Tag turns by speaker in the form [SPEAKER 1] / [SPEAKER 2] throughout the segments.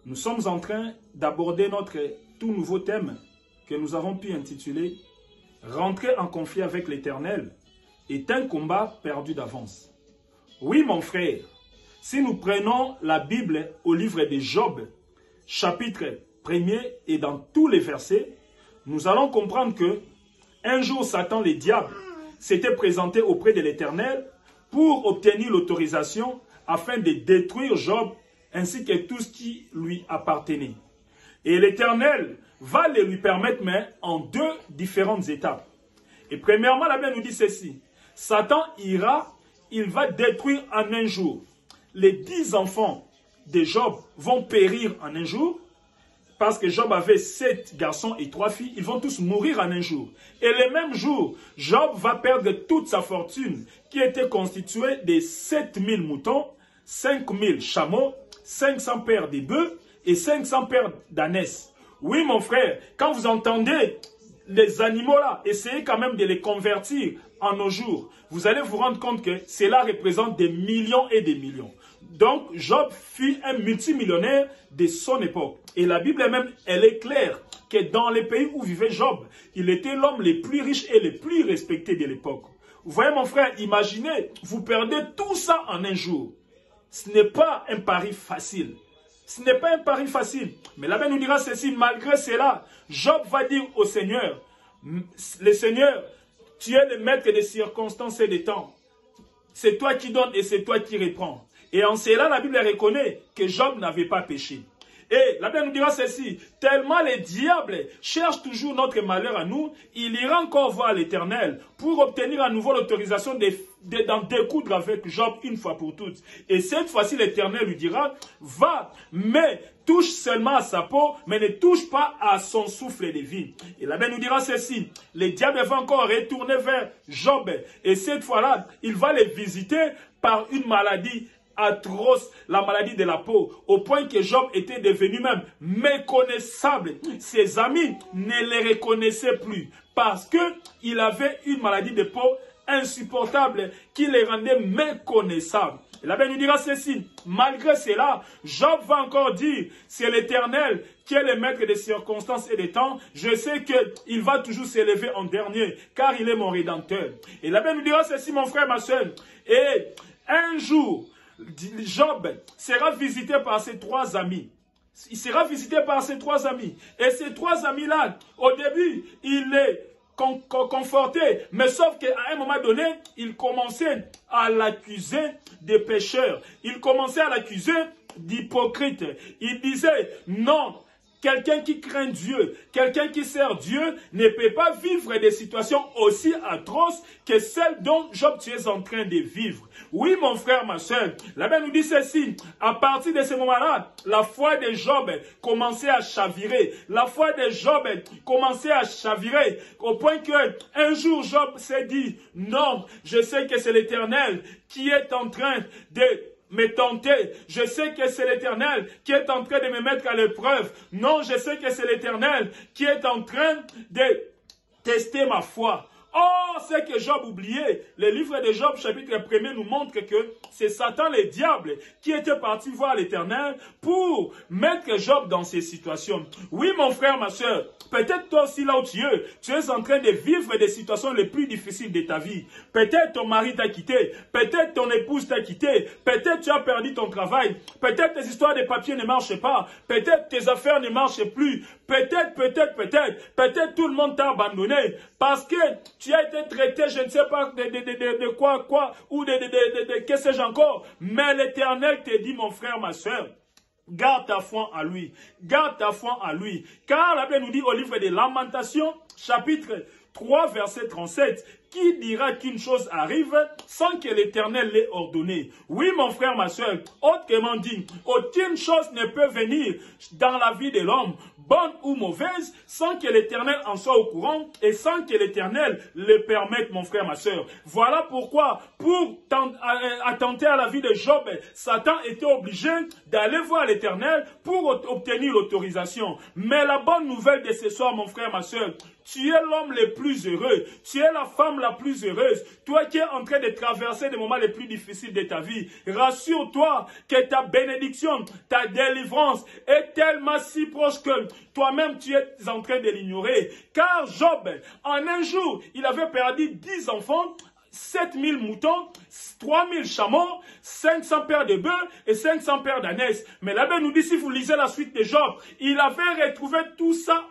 [SPEAKER 1] Nous sommes en train d'aborder notre tout nouveau thème que nous avons pu intituler « Rentrer en conflit avec l'Éternel est un combat perdu d'avance ». Oui, mon frère, si nous prenons la Bible au livre de Job, chapitre 1er et dans tous les versets, nous allons comprendre que un jour Satan, le diable, s'était présenté auprès de l'Éternel pour obtenir l'autorisation afin de détruire Job ainsi que tout ce qui lui appartenait. Et l'Éternel va le lui permettre, mais en deux différentes étapes. Et premièrement, la Bible nous dit ceci. Satan ira, il va détruire en un jour. Les 10 enfants de Job vont périr en un jour. Parce que Job avait 7 garçons et 3 filles, ils vont tous mourir en un jour. Et le même jour, Job va perdre toute sa fortune qui était constituée de 7000 moutons, 5000 chameaux, 500 paires de bœufs et 500 paires d'ânesses. Oui, mon frère, quand vous entendez les animaux là, essayez quand même de les convertir en nos jours. Vous allez vous rendre compte que cela représente des millions et des millions. Donc, Job fut un multimillionnaire de son époque. Et la Bible même, elle est claire que dans les pays où vivait Job, il était l'homme le plus riche et le plus respecté de l'époque. Vous voyez, mon frère, imaginez, vous perdez tout ça en un jour. Ce n'est pas un pari facile. Ce n'est pas un pari facile. Mais la Bible nous dira ceci, malgré cela, Job va dire au Seigneur, le Seigneur, tu es le maître des circonstances et des temps. C'est toi qui donnes et c'est toi qui reprends. Et en cela, la Bible reconnaît que Job n'avait pas péché. Et la Bible nous dira ceci, tellement le diable cherche toujours notre malheur à nous, il ira encore voir l'Éternel pour obtenir à nouveau l'autorisation d'en découdre avec Job une fois pour toutes. Et cette fois-ci, l'Éternel lui dira, va, mais touche seulement à sa peau, mais ne touche pas à son souffle de vie. Et la Bible nous dira ceci, le diable va encore retourner vers Job. Et cette fois-là, il va le visiter par une maladie atroce, la maladie de la peau, au point que Job était devenu même méconnaissable. Ses amis ne le reconnaissaient plus parce qu'il avait une maladie de peau insupportable qui les rendait méconnaissables. Et la Bible nous dira ceci, malgré cela, Job va encore dire, c'est l'Éternel qui est le maître des circonstances et des temps, je sais qu'il va toujours s'élever en dernier, car il est mon Rédempteur. Et la Bible nous dira ceci, mon frère, ma soeur, et un jour, Job sera visité par ses 3 amis. Il sera visité par ses 3 amis. Et ces 3 amis-là, au début, il est conforté. Mais sauf qu'à un moment donné, il commençait à l'accuser de pécheur. Il commençait à l'accuser d'hypocrite. Il disait, non, quelqu'un qui craint Dieu, quelqu'un qui sert Dieu ne peut pas vivre des situations aussi atroces que celles dont Job tu es en train de vivre. Oui, mon frère, ma soeur, la Bible nous dit ceci. À partir de ce moment-là, la foi de Job commençait à chavirer. La foi de Job commençait à chavirer au point que un jour Job s'est dit, non, je sais que c'est l'Éternel qui est en train de me tenter. Je sais que c'est l'Éternel qui est en train de me mettre à l'épreuve. Non, je sais que c'est l'Éternel qui est en train de tester ma foi. Oh, c'est que Job oubliait. Le livre de Job, chapitre 1er, nous montre que c'est Satan, le diable, qui était parti voir l'Éternel pour mettre Job dans ces situations. Oui, mon frère, ma soeur, peut-être toi aussi là où tu es en train de vivre des situations les plus difficiles de ta vie. Peut-être ton mari t'a quitté, peut-être ton épouse t'a quitté, peut-être tu as perdu ton travail, peut-être tes histoires de papier ne marchent pas, peut-être tes affaires ne marchent plus, peut-être tout le monde t'a abandonné parce que tu as été traité, je ne sais pas de quoi, ou de que sais-je encore. Mais l'Éternel te dit, mon frère, ma soeur, garde ta foi en lui. Garde ta foi en lui. Car la Bible nous dit au livre des Lamentations, chapitre 3, verset 37, qui dira qu'une chose arrive sans que l'Éternel l'ait ordonné? Oui, mon frère, ma soeur, autrement dit, aucune chose ne peut venir dans la vie de l'homme bonne ou mauvaise, sans que l'Éternel en soit au courant et sans que l'Éternel le permette, mon frère, ma soeur. Voilà pourquoi, pour attenter à la vie de Job, Satan était obligé d'aller voir l'Éternel pour obtenir l'autorisation. Mais la bonne nouvelle de ce soir, mon frère, ma soeur, tu es l'homme le plus heureux. Tu es la femme la plus heureuse. Toi qui es en train de traverser les moments les plus difficiles de ta vie. Rassure-toi que ta bénédiction, ta délivrance est tellement si proche que toi-même tu es en train de l'ignorer. Car Job, en un jour, il avait perdu 10 enfants, 7000 moutons, 3000 chameaux, 500 paires de bœufs et 500 paires d'ânesses. Mais la Bible nous dit, si vous lisez la suite de Job, il avait retrouvé tout ça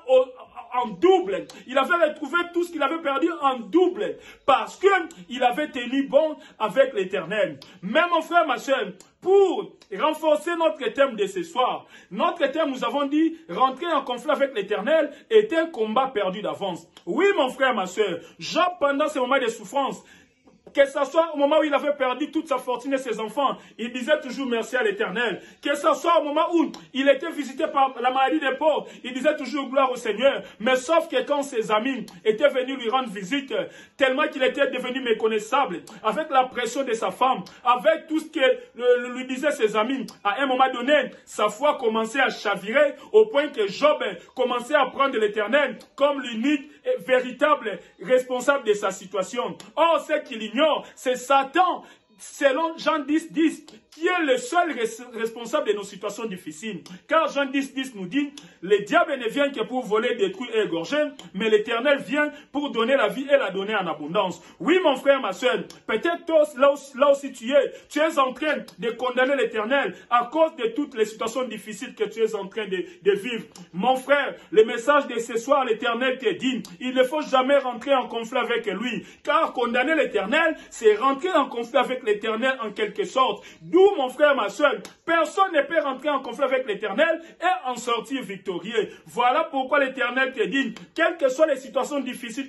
[SPEAKER 1] en double. Il avait retrouvé tout ce qu'il avait perdu en double. Parce qu'il avait tenu bon avec l'Éternel. Mais mon frère, ma soeur, pour renforcer notre thème de ce soir, notre thème, nous avons dit, rentrer en conflit avec l'Éternel est un combat perdu d'avance. Oui, mon frère, ma soeur, Job, pendant ces moments de souffrance, que ce soit au moment où il avait perdu toute sa fortune et ses enfants, il disait toujours merci à l'Éternel. Que ce soit au moment où il était visité par la maladie des pauvres, il disait toujours gloire au Seigneur. Mais sauf que quand ses amis étaient venus lui rendre visite, tellement qu'il était devenu méconnaissable, avec la pression de sa femme, avec tout ce que lui disaient ses amis, à un moment donné, sa foi commençait à chavirer au point que Job commençait à prendre l'Éternel comme l'unique et véritable responsable de sa situation. Or, ce qu'il ignore, c'est Satan, selon Jean 10, 10, qui est le seul responsable de nos situations difficiles. Car Jean 10, 10 nous dit, le diable ne vient que pour voler, détruire et égorger, mais l'Éternel vient pour donner la vie et la donner en abondance. Oui, mon frère, ma soeur, peut-être là aussi tu es en train de condamner l'Éternel à cause de toutes les situations difficiles que tu es en train de vivre. Mon frère, le message de ce soir, l'Éternel te dit, il ne faut jamais rentrer en conflit avec lui, car condamner l'Éternel, c'est rentrer en conflit avec l'Éternel en quelque sorte. D'où, mon frère, ma soeur, personne ne peut rentrer en conflit avec l'Éternel et en sortir victorieux. Voilà pourquoi l'Éternel te dit, quelles que soient les situations difficiles